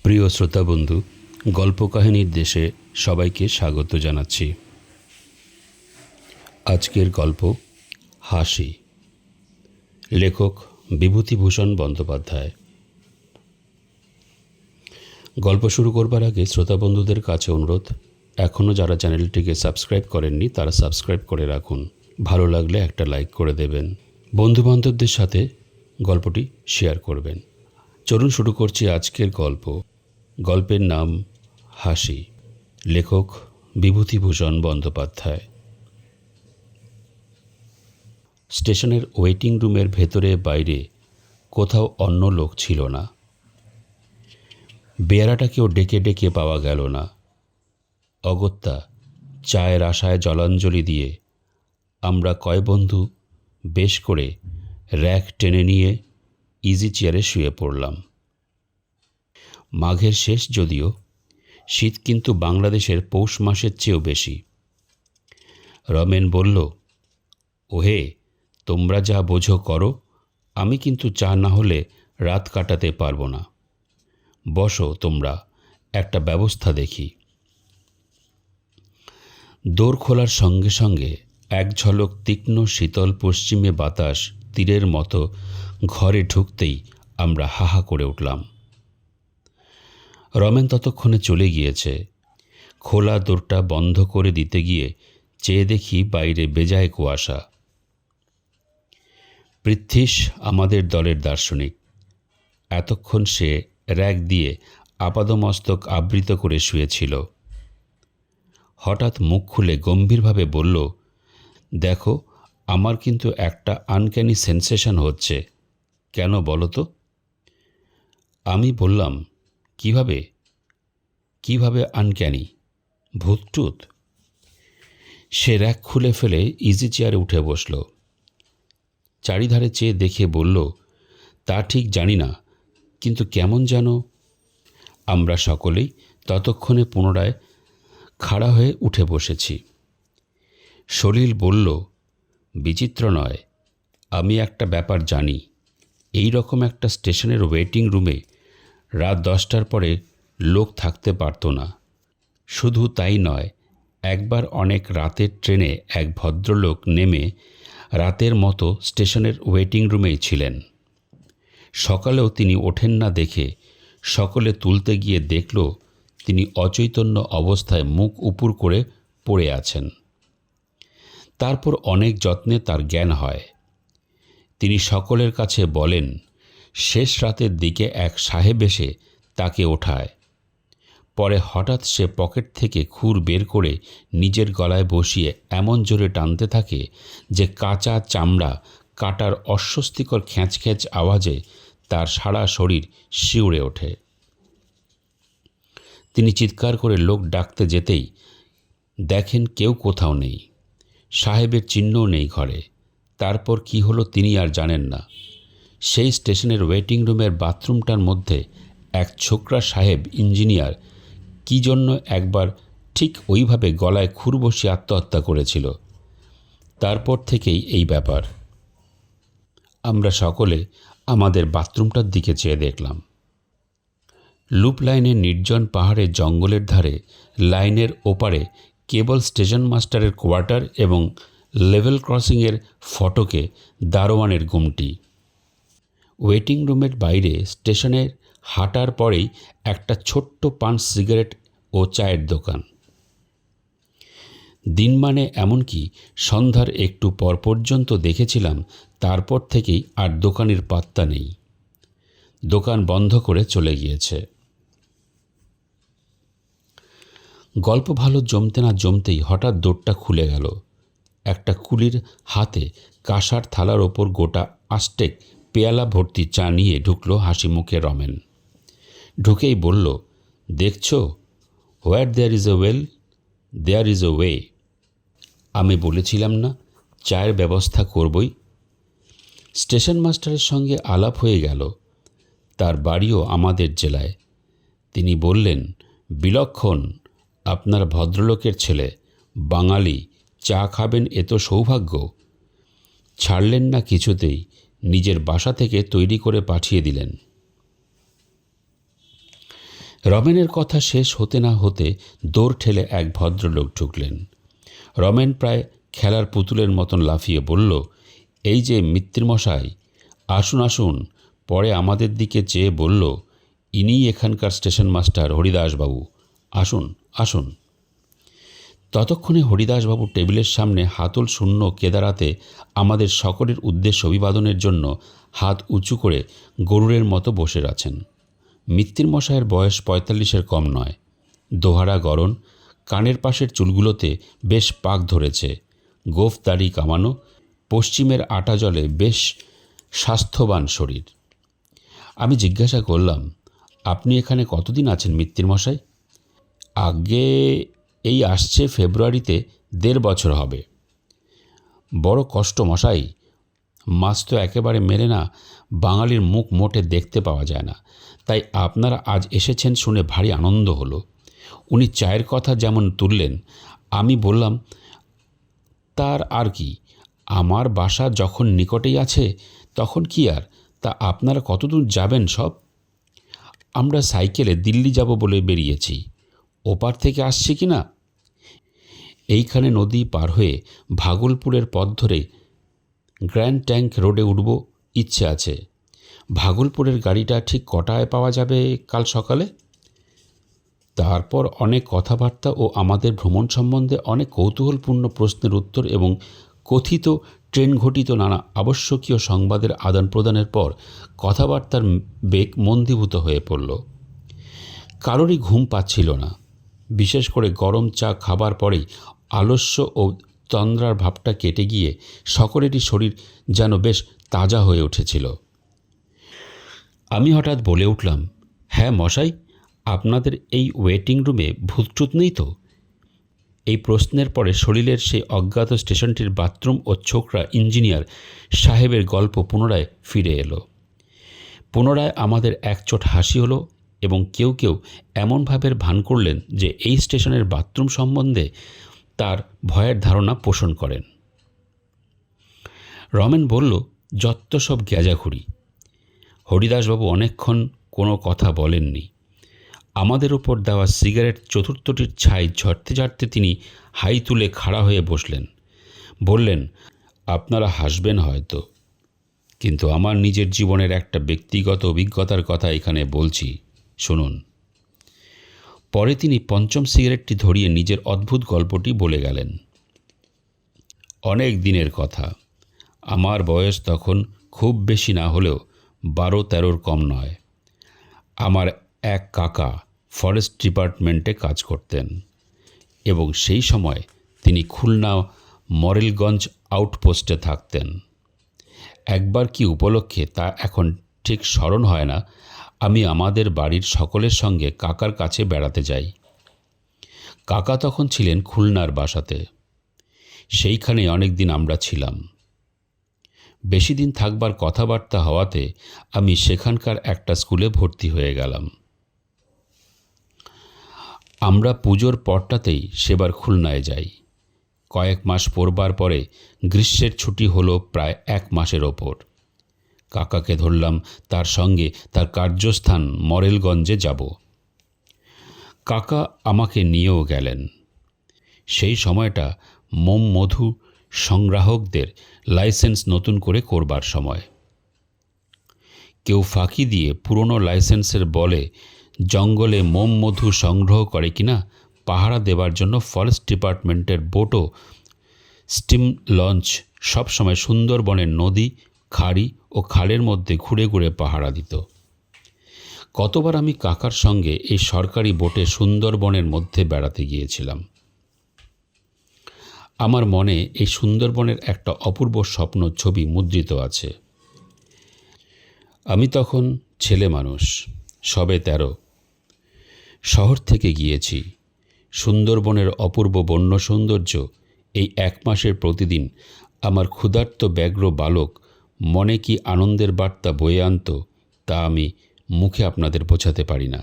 প্রিয় শ্রোতা বন্ধু, গল্প কাহিনীর দেশে সবাইকে স্বাগত জানাচ্ছি। আজকের গল্প হাসি, লেখক বিভূতিভূষণ বন্দ্যোপাধ্যায়। গল্প শুরু করবার আগে শ্রোতা বন্ধুদের কাছে অনুরোধ, এখনও যারা চ্যানেলটিকে সাবস্ক্রাইব করেননি তারা সাবস্ক্রাইব করে রাখুন। ভালো লাগলে একটা লাইক করে দেবেন, বন্ধুবান্ধবদের সাথে গল্পটি শেয়ার করবেন। চলুন শুরু করছি আজকের গল্প। গল্পের নাম হাসি, লেখক বিভূতিভূষণ বন্দ্যোপাধ্যায়। স্টেশনের ওয়েটিং রুমের ভেতরে বাইরে কোথাও অন্য লোক ছিল না। বেয়ারাটাকেও ডেকে ডেকে পাওয়া গেল না। অগত্যা চায়ের আশায় জলাঞ্জলি দিয়ে আমরা কয় বন্ধু বেশ করে র্যাক টেনে নিয়ে ইজি চেয়ারে শুয়ে পড়লাম। মাঘের শেষ যদিও, শীত কিন্তু বাংলাদেশের পৌষ মাসের চেয়েও বেশি। রমেন বলল, ওহে, তোমরা যা বোঝো করো, আমি কিন্তু চা না হলে রাত কাটাতে পারবো না। বসো তোমরা, একটা ব্যবস্থা দেখি। দোর খোলার সঙ্গে সঙ্গে এক ঝলক তীক্ষ্ণ শীতল পশ্চিমে বাতাস তীরের মতো ঘরে ঢুকতেই আমরা হাহা করে উঠলাম। রমেন ততক্ষণে চলে গিয়েছে। খোলা দোরটা বন্ধ করে দিতে গিয়ে চেয়ে দেখি বাইরে বেজায় কুয়াশা। পৃথ্বীশ আমাদের দলের দার্শনিক। এতক্ষণ সে র্যাক দিয়ে আপাদমস্তক আবৃত করে শুয়েছিল। হঠাৎ মুখ খুলে গম্ভীরভাবে বলল, দেখো, আমার কিন্তু একটা আনক্যানি সেন্সেশন হচ্ছে। কেন বলো তো? আমি বললাম, কিভাবে আনক্যানি? ভূতটুত? সে র্যাক খুলে ফেলে ইজি চেয়ারে উঠে বসল। চারিধারে চেয়ে দেখে বলল, তা ঠিক জানি না, কিন্তু কেমন যেন। আমরা সকলেই ততক্ষণে পুনরায় খাড়া হয়ে উঠে বসেছি। সলিল বলল, বিচিত্র নয়, আমি একটা ব্যাপার জানি। এই রকম একটা স্টেশনের ওয়েটিং রুমে রাত 10টার পরে লোক থাকতে পারত না। শুধু তাই নয়, একবার অনেক রাতের ট্রেনে এক ভদ্রলোক নেমে রাতের মতো স্টেশনের ওয়েটিং রুমেই ছিলেন। সকালেও তিনি ওঠেন না দেখে সকলে তুলতে গিয়ে দেখল তিনি অচৈতন্য অবস্থায় মুখ উপুর করে পড়ে আছেন। তারপর অনেক যত্নে তার জ্ঞান হয়। তিনি সকলের কাছে বলেন, শেষ রাতের দিকে এক সাহেব এসে তাকে ওঠায়। পরে হঠাৎ সে পকেট থেকে খুর বের করে নিজের গলায় বসিয়ে এমন জোরে টানতে থাকে যে কাঁচা চামড়া কাটার অস্বস্তিকর খ্যাঁচ আওয়াজে তার সারা শরীর শিউরে ওঠে। তিনি চিৎকার করে লোক ডাকতে যেতেই দেখেন কেউ কোথাও নেই। সাহেবের চিহ্নও নেই ঘরে। তারপর কি হলো তিনি আর জানেন না। সেই স্টেশনের ওয়েটিং রুমের বাথরুমটার মধ্যে এক ছোকরা সাহেব ইঞ্জিনিয়ার কি জন্য একবার ঠিক ওইভাবে গলায় খুর বসিয়ে আত্মহত্যা করেছিল। তারপর থেকেই এই ব্যাপার। আমরা সকলে আমাদের বাথরুমটার দিকে চেয়ে দেখলাম। লুপ লাইনের নির্জন পাহাড়ের জঙ্গলের ধারে লাইনের ওপারে কেবল স্টেশন মাস্টারের কোয়ার্টার এবং লেভেল ক্রসিংয়ের ফটকে দারোয়ানের গুমটি। ওয়েটিং রুমের বাইরে স্টেশনের হাঁটার পরেই একটা ছোট্ট পান, সিগারেট ও চায়ের দোকান। দিন মানে এমনকি সন্ধ্যার একটু পর পর্যন্ত দেখেছিলাম। তারপর থেকেই আর দোকানের পাত্তা নেই। দোকান বন্ধ করে চলে গিয়েছে। গল্প ভালো জমতে না জমতেই হঠাৎ দোরটা খুলে গেল। একটা কুলির হাতে কাঁসার থালার ওপর গোটা আষ্টেক পেয়ালা ভর্তি চা নিয়ে ঢুকলো হাসি মুখে রমেন। ঢুকেই বলল, দেখছো, where there is a will there is a way. আমি বলেছিলাম না চায়ের ব্যবস্থা করবই। স্টেশন মাস্টারের সঙ্গে আলাপ হয়ে গেল। তার বাড়িও আমাদের জেলায়। তিনি বললেন, বিলক্ষণ, আপনার ভদ্রলোকের ছেলে, বাঙালি, চা খাবেন এ তো সৌভাগ্য। ছাড়লেন না কিছুতেই, নিজের বাসা থেকে তৈরি করে পাঠিয়ে দিলেন। রমেনের কথা শেষ হতে না হতে দৌড় ঠেলে এক ভদ্রলোক ঢুকলেন। রমেন প্রায় খেলার পুতুলের মতন লাফিয়ে বলল, এই যে মিত্তিরমশাই, আসুন আসুন। পরে আমাদের দিকে চেয়ে বলল, ইনিই এখানকার স্টেশন মাস্টার হরিদাসবাবু, আসুন আসুন। ততক্ষণে হরিদাসবাবু টেবিলের সামনে হাতল শূন্য কেদারাতে আমাদের সকলের উদ্দেশ্য অভিবাদনের জন্য হাত উঁচু করে গরুরের মতো বসে আছেন। মিত্তিরমশাইয়ের বয়স 45-এর কম নয়। দোহারা গরণ, কানের পাশের চুলগুলোতে বেশ পাক ধরেছে, গোঁফ দাড়ি কামানো, পশ্চিমের আটা জলে বেশ স্বাস্থ্যবান শরীর। আমি জিজ্ঞাসা করলাম, আপনি এখানে কতদিন আছেন মিত্তিরমশাই? আগে এই আসছে ফেব্রুয়ারিতে 1.5 বছর হবে। বড় কষ্ট মশাই, মাছ তো একেবারে মেলে না, বাঙালির মুখ মোটে দেখতে পাওয়া যায় না। তাই আপনারা আজ এসেছেন শুনে ভারী আনন্দ হলো। উনি চায়ের কথা যেমন তুললেন, আমি বললাম, তার আর কি, আমার বাসা যখন নিকটেই আছে তখন কি আর, তা আপনারা কতদূর যাবেন সব? আমরা সাইকেলে দিল্লি যাব বলে বেরিয়েছি। ওপার থেকে আসছে কি না? এইখানে নদী পার হয়ে ভাগলপুরের পথ ধরে গ্র্যান্ড ট্যাঙ্ক রোডে উঠব ইচ্ছে আছে। ভাগলপুরের গাড়িটা ঠিক কটায় পাওয়া যাবে কাল সকালে? তারপর অনেক কথাবার্তা ও আমাদের ভ্রমণ সম্বন্ধে অনেক কৌতূহলপূর্ণ প্রশ্নের উত্তর এবং কথিত ট্রেন ঘটিত নানা আবশ্যকীয় সংবাদের আদান প্রদানের পর কথাবার্তার বেগ মন্দীভূত হয়ে পড়ল। কারোরই ঘুম পাচ্ছিল না। বিশেষ করে গরম চা খাবার পরেই আলস্য ও তন্দ্রার ভাবটা কেটে গিয়ে সকলেরই শরীর যেন বেশ তাজা হয়ে উঠেছিল। আমি হঠাৎ বলে উঠলাম, হ্যাঁ মশাই, আপনাদের এই ওয়েটিং রুমে ভূতটুত নেই তো? এই প্রশ্নের পরে শরীরের সেই অজ্ঞাত স্টেশনটির বাথরুম ও ছোকরা ইঞ্জিনিয়ার সাহেবের গল্প পুনরায় ফিরে এলো। পুনরায় আমাদের একচোট হাসি হলো এবং কেউ কেউ এমন ভাবের ভান করলেন যে এই স্টেশনের বাথরুম সম্বন্ধে তার ভয়ের ধারণা পোষণ করেন। রমেন বলল, যত সব গ্যাজাঘুরি। হরিদাসবাবু অনেকক্ষণ কোনো কথা বলেননি। আমাদের ওপর দেওয়া সিগারেট চতুর্থটির ছাই ঝরতে ঝরতে তিনি হাই তুলে খাড়া হয়ে বসলেন। বললেন, আপনারা হাসবেন হয়তো, কিন্তু আমার নিজের জীবনের একটা ব্যক্তিগত অভিজ্ঞতার কথা এখানে বলছি, শুনুন। পরে তিনি পঞ্চম সিগারেটটি ধরিয়ে নিজের অদ্ভুত গল্পটি বলে গেলেন। অনেক দিনের কথা। আমার বয়স তখন খুব বেশি না হলেও 12-13 কম নয়। আমার এক কাকা ফরেস্ট ডিপার্টমেন্টে কাজ করতেন এবং সেই সময় তিনি খুলনা মরেলগঞ্জ আউটপোস্টে থাকতেন। একবার কি উপলক্ষে তা এখন ঠিক স্মরণ হয় না, আমি আমাদের বাড়ির সকলের সঙ্গে কাকার কাছে বেড়াতে যাই। কাকা তখন ছিলেন খুলনার বাসাতে। সেইখানে অনেক দিন আমরা ছিলাম। বেশি দিন থাকবার কথাবার্তা হওয়াতে আমি সেখানকার একটা স্কুলে ভর্তি হয়ে গেলাম। আমরা পুজোর পরটাতেই সেবার খুলনায় যাই। কয়েক মাস পড়বার পরে গ্রীষ্মের ছুটি হলো প্রায় 1 মাসের ওপর। কাকাকে ধরলাম তার সঙ্গে তার কার্যস্থান মরেলগঞ্জে যাব। কাকা আমাকে নিয়েও গেলেন। সেই সময়টা মোম মধু সংগ্রাহকদের লাইসেন্স নতুন করে করবার সময়। কেউ ফাঁকি দিয়ে পুরনো লাইসেন্সের বলে জঙ্গলে মোম মধু সংগ্রহ করে কিনা পাহারা দেবার জন্য ফরেস্ট ডিপার্টমেন্টের বোটও স্টিম লঞ্চ সবসময় সুন্দরবনের নদী, খাড়ি ও খালের মধ্যে ঘুরে ঘুরে পাহারা দিত। কতবার আমি কাকার সঙ্গে এই সরকারি বোটে সুন্দরবনের মধ্যে বেড়াতে গিয়েছিলাম। আমার মনে এই সুন্দরবনের একটা অপূর্ব স্বপ্ন ছবি মুদ্রিত আছে। আমি তখন ছেলে মানুষ, সবে 13। শহর থেকে গিয়েছি। সুন্দরবনের অপূর্ব বন্য সৌন্দর্য এই 1 মাসের প্রতিদিন আমার ক্ষুধার্ত ব্যগ্র বালক মনে কি আনন্দের বার্তা বয়ে আনত তা আমি মুখে আপনাদের বোঝাতে পারি না।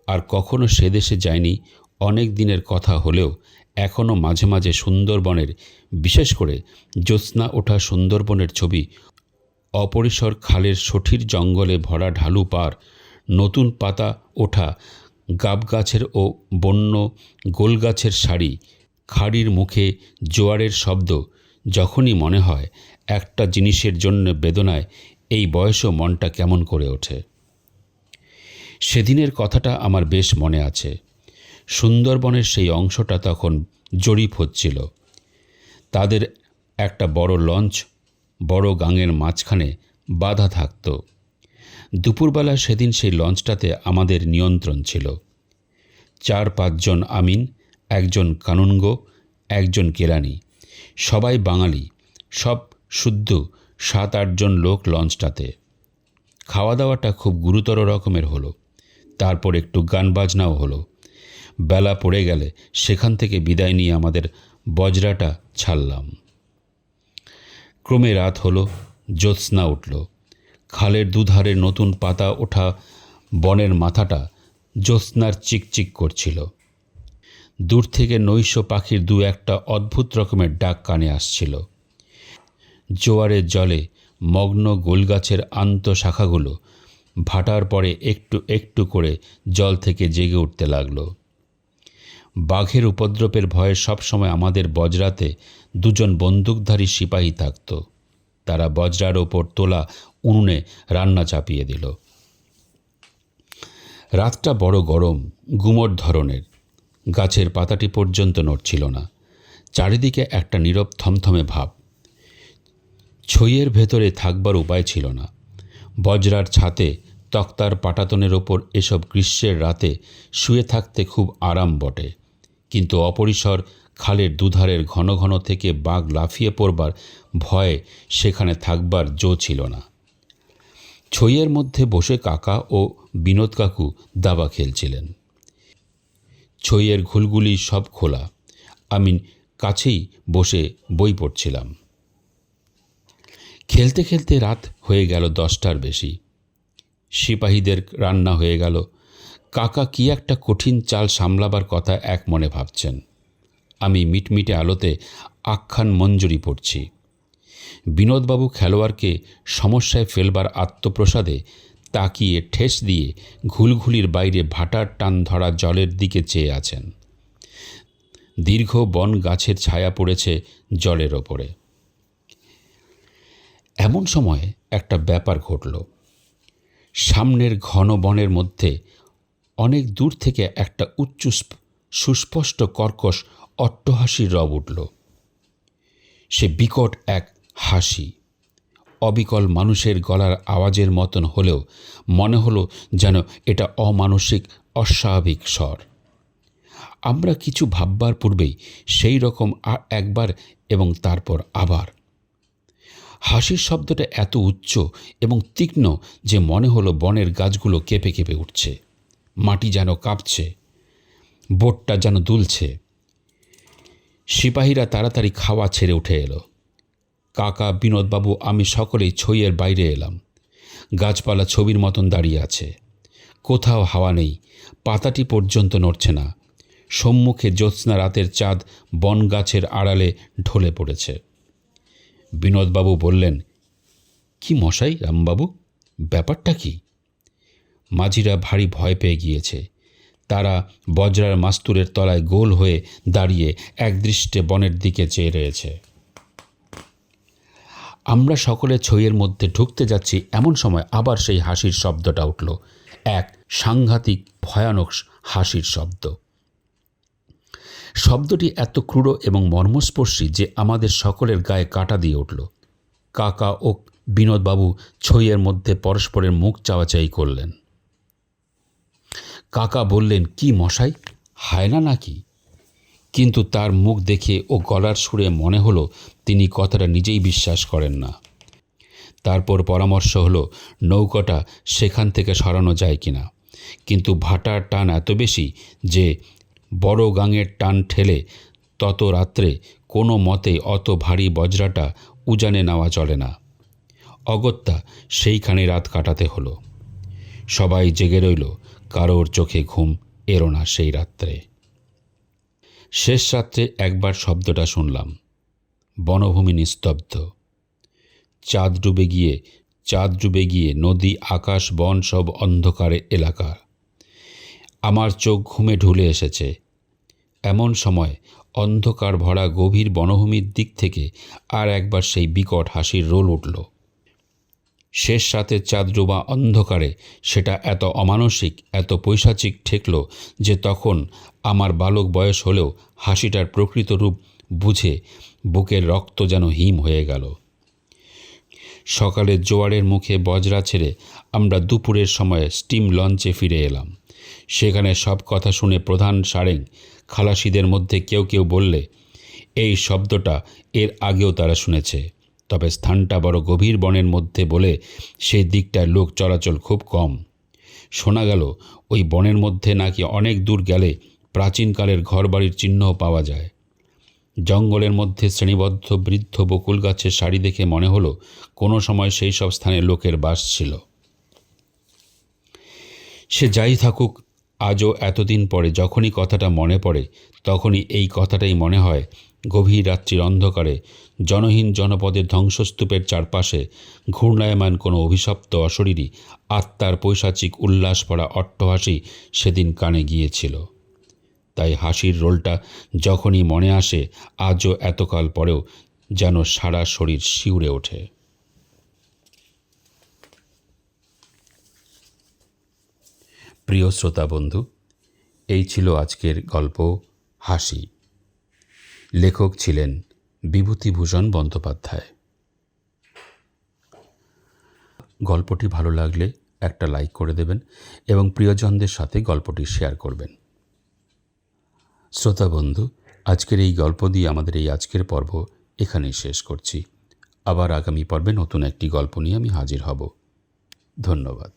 আর কখনো সে দেশে যায়নি অনেক দিনের কথা হলেও এখনও মাঝে মাঝে সুন্দরবনের, বিশেষ করে জ্যোৎস্না ওঠা সুন্দরবনের ছবি অপরিসর খালের সঠির জঙ্গলে ভরা ঢালু পার নতুন পাতা ওঠা গাব গাছের ও বন্য গোলগাছের সারি, খাড়ির মুখে জোয়ারের শব্দ, যখনই মনে হয় একটা জিনিসের জন্য বেদনায় এই বয়সও মনটা কেমন করে ওঠে। সেদিনের কথাটা আমার বেশ মনে আছে। সুন্দরবনের সেই অংশটা তখন জরিপ হচ্ছিল। তাদের একটা বড় লঞ্চ বড় গাঙের মাঝখানে বাধা থাকত। দুপুরবেলা সেদিন সেই লঞ্চটাতে আমাদের নিয়ন্ত্রণ ছিল। 4-5 জন আমিন, একজন কানুনগো, একজন কেরানি, সবাই বাঙালি, সব শুদ্ধ 7-8 জন লোক লঞ্চটাতে। খাওয়া দাওয়াটা খুব গুরুতর রকমের হলো। তারপর একটু গান বাজনাও হলো। বেলা পড়ে গেলে সেখান থেকে বিদায় নিয়ে আমাদের বজরাটা ছাড়লাম। ক্রমে রাত হলো, জ্যোৎস্না উঠল। খালের দুধারে নতুন পাতা ওঠা বনের মাথাটা জ্যোৎস্নার চিকচিক করছিল। দূর থেকে নৈশ পাখির 2-1টা অদ্ভুত রকমের ডাক কানে আসছিল। জোয়ারের জলে মগ্ন গোলগাছের আন্তঃশাখাগুলো ভাটার পরে একটু একটু করে জল থেকে জেগে উঠতে লাগল। বাঘের উপদ্রবের ভয়ে সবসময় আমাদের বজরাতে 2 জন বন্দুকধারী সিপাহী থাকত। তারা বজরার ওপর তোলা উনুনে রান্না চাপিয়ে দিল। রাতটা বড় গরম, গুমোট ধরনের। গাছের পাতাটি পর্যন্ত নড়ছিল না। চারিদিকে একটা নীরব থমথমে ভাব। ছইয়ের ভেতরে থাকবার উপায় ছিল না। বজরার ছাতে তক্তার পাটাতনের ওপর এসব গ্রীষ্মের রাতে শুয়ে থাকতে খুব আরাম বটে, কিন্তু অপরিসর খালের দুধারের ঘন ঘন থেকে বাঘ লাফিয়ে পড়বার ভয়ে সেখানে থাকবার জো ছিল না। ছইয়ের মধ্যে বসে কাকা ও বিনোদ কাকু দাবা খেলছিলেন। ছইয়ের ঘুলগুলি সব খোলা। আমি কাছেই বসে বই পড়ছিলাম। খেলতে খেলতে রাত হয়ে গেল 10টার বেশি। সিপাহীদের রান্না হয়ে গেল। কাকা কি একটা কঠিন চাল সামলাবার কথা এক মনে ভাবছেন। আমি মিটমিটে আলোতে আখ্যান মঞ্জুরি পড়ছি। বিনোদবাবু খেলোয়াড়কে সমস্যায় ফেলবার আত্মপ্রসাদে তাকিয়ে ঠেস দিয়ে ঘুলঘুলির বাইরে ভাটার টান ধরা জলের দিকে চেয়ে আছেন। দীর্ঘ বন গাছের ছায়া পড়েছে জলের ওপরে। এমন সময় একটা ব্যাপার ঘটল। সামনের ঘন বনের মধ্যে অনেক দূর থেকে একটা উচ্চ সুস্পষ্ট কর্কশ অট্টহাসির রব উঠল। সে বিকট এক হাসি। অবিকল মানুষের গলার আওয়াজের মতন হলেও মনে হলো যেন এটা অমানসিক অস্বাভাবিক স্বর। আমরা কিছু ভাববার পূর্বেই সেই রকম একবার এবং তারপর আবার। হাসির শব্দটা এত উচ্চ এবং তীক্ষ্ণ যে মনে হলো বনের গাছগুলো কেঁপে কেঁপে উঠছে, মাটি যেন কাঁপছে, বোটটা যেন দুলছে। সিপাহীরা তাড়াতাড়ি খাওয়া ছেড়ে উঠে এলো। কাকা, বিনোদবাবু, আমি সকলেই ছইয়ের বাইরে এলাম। গাছপালা ছবির মতন দাঁড়িয়ে আছে। কোথাও হাওয়া নেই, পাতাটি পর্যন্ত নড়ছে না। সম্মুখে জ্যোৎস্না রাতের চাঁদ বন গাছের আড়ালে ঢলে পড়েছে। বিনোদবাবু বললেন, কি মশাই, রামবাবু, ব্যাপারটা কি? মাঝিরা ভারী ভয় পেয়ে গিয়েছে। তারা বজরার মাস্তুরের তলায় গোল হয়ে দাঁড়িয়ে একদৃষ্টে বনের দিকে চেয়ে রয়েছে। আমরা সকলে ছইয়ের মধ্যে ঢুকতে যাচ্ছি, এমন সময় আবার সেই হাসির শব্দটা উঠল। এক সাংঘাতিক ভয়ানক হাসির শব্দ। শব্দটি এত ক্রূর এবং মর্মস্পর্শী যে আমাদের সকলের গায়ে কাঁটা দিয়ে উঠল। কাকা ও বিনোদবাবু ছইয়ের মধ্যে পরস্পরের মুখ চাওয়াচাই করলেন। কাকা বললেন, কি মশাই, হায়না নাকি? কিন্তু তার মুখ দেখে ও গলার সুরে মনে হলো তিনি কথাটা নিজেই বিশ্বাস করেন না। তারপর পরামর্শ হলো নৌকাটা সেখান থেকে সরানো যায় কিনা, কিন্তু ভাটার টান এত বেশি যে বড় গাঙের টান ঠেলে তত রাত্রে কোনো মতে অত ভারী বজরাটা উজানে নেওয়া চলে না। অগত্যা সেইখানে রাত কাটাতে হলো। সবাই জেগে রইল, কারোর চোখে ঘুম এলো না সেই রাত্রে। শেষ রাত্রে একবার শব্দটা শুনলাম। বনভূমি নিস্তব্ধ। চাঁদ ডুবে গিয়ে চাঁদ ডুবে গিয়ে নদী, আকাশ, বন সব অন্ধকারে এলাকা। আমার চোখ ঘুমে ঢুলে এসেছে। এমন সময় অন্ধকার ভরা গভীর বনভূমির দিক থেকে আর একবার সেই বিকট হাসির রোল উঠল। শেষ রাতে চাঁদ ডোবা অন্ধকারে সেটা এত অমানসিক, এত পৈশাচিক ঠেকল যে তখন আমার বালক বয়স হলেও হাসিটার প্রকৃত রূপ বুঝে বুকের রক্ত যেন হিম হয়ে গেল। সকালে জোয়ারের মুখে বজরা ছেড়ে আমরা দুপুরের সময় স্টিম লঞ্চে ফিরে এলাম। সেখানে সব কথা শুনে প্রধান সারেং খালাসিদের মধ্যে কেউ কেউ বললে এই শব্দটা এর আগেও তারা শুনেছে, তবে স্থানটা বড় গভীর বনের মধ্যে বলে সেই দিকটায় লোক চলাচল খুব কম। শোনা গেল ওই বনের মধ্যে নাকি অনেক দূর গেলে প্রাচীনকালের ঘরবাড়ির চিহ্নও পাওয়া যায়। জঙ্গলের মধ্যে শ্রেণীবদ্ধ বৃদ্ধ বকুল গাছের সারি দেখে মনে হলো কোনো সময় সেই সব স্থানে লোকের বাস ছিল। সে যাই থাকুক, আজও এতদিন পরে যখনই কথাটা মনে পড়ে তখনই এই কথাটাই মনে হয়। গভীর রাত্রির অন্ধকারে জনহীন জনপদের ধ্বংসস্তূপের চারপাশে ঘূর্ণায়মান কোনো অভিশপ্ত অশরীরী আত্মার পৈশাচিক উল্লাস ভরা অট্টহাসি সেদিন কানে গিয়েছিল। তাই হাসির রোলটা যখনই মনে আসে আজও এতকাল পরেও যেন সারা শরীর শিউরে ওঠে। প্রিয় শ্রোতা বন্ধু, এই ছিল আজকের গল্প হাসি। লেখক ছিলেন বিভূতিভূষণ বন্দ্যোপাধ্যায়। গল্পটি ভালো লাগলে একটা লাইক করে দেবেন এবং প্রিয়জনদের সাথে গল্পটি শেয়ার করবেন। শ্রোতা বন্ধু, আজকের এই গল্প দিয়ে আমাদের এই আজকের পর্ব এখানেই শেষ করছি। আবার আগামী পর্বে নতুন একটি গল্প নিয়ে আমি হাজির হব। ধন্যবাদ।